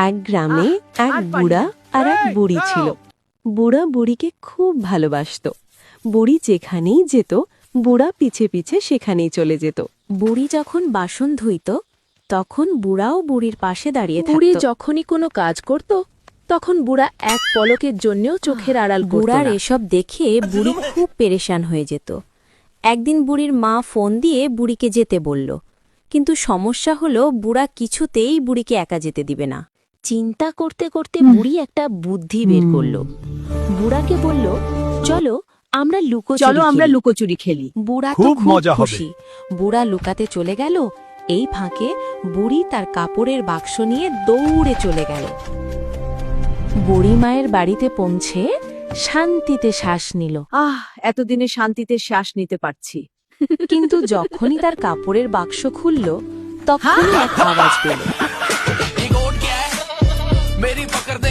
এক গ্রামে এক বুড়া আর এক বুড়ি ছিল। বুড়া বুড়িকে খুব ভালোবাসতো। বুড়ি যেখানেই যেত বুড়া পিছে পিছে সেখানেই চলে যেত। বুড়ি যখন বাসন ধুইত তখন বুড়াও বুড়ির পাশে দাঁড়িয়ে থাকত। বুড়ি যখনই কোনো কাজ করত তখন বুড়া এক পলকের জন্যও চোখের আড়াল করত বুড়ার না। এসব দেখে বুড়ি খুব পেরেশান হয়ে যেত। একদিন বুড়ির মা ফোন দিয়ে বুড়িকে যেতে বলল, কিন্তু সমস্যা হলো বুড়া কিছুতেই বুড়িকে একা যেতে দিবে না। চিন্তা করতে করতে বুড়ি একটা বুদ্ধি বের করল। বুড়াকে বলল, চলো আমরা লুকোচুরি খেলি। বুড়া তো খুব খুব মজা হবে। খুশি। বুড়া লুকাতে চলে গেল। এই ফাঁকে বুড়ি তার কাপড়ের বাক্স নিয়ে দৌড়ে চলে গেল। বুড়ি মায়ের বাড়িতে পৌঁছে শান্তিতে শ্বাস নিল। এতদিনে শান্তিতে শ্বাস নিতে পারছি। কিন্তু যখনই তার কাপড়ের বাক্স খুলল তখনই এক আওয়াজ পেল। मेरी पकड़ दे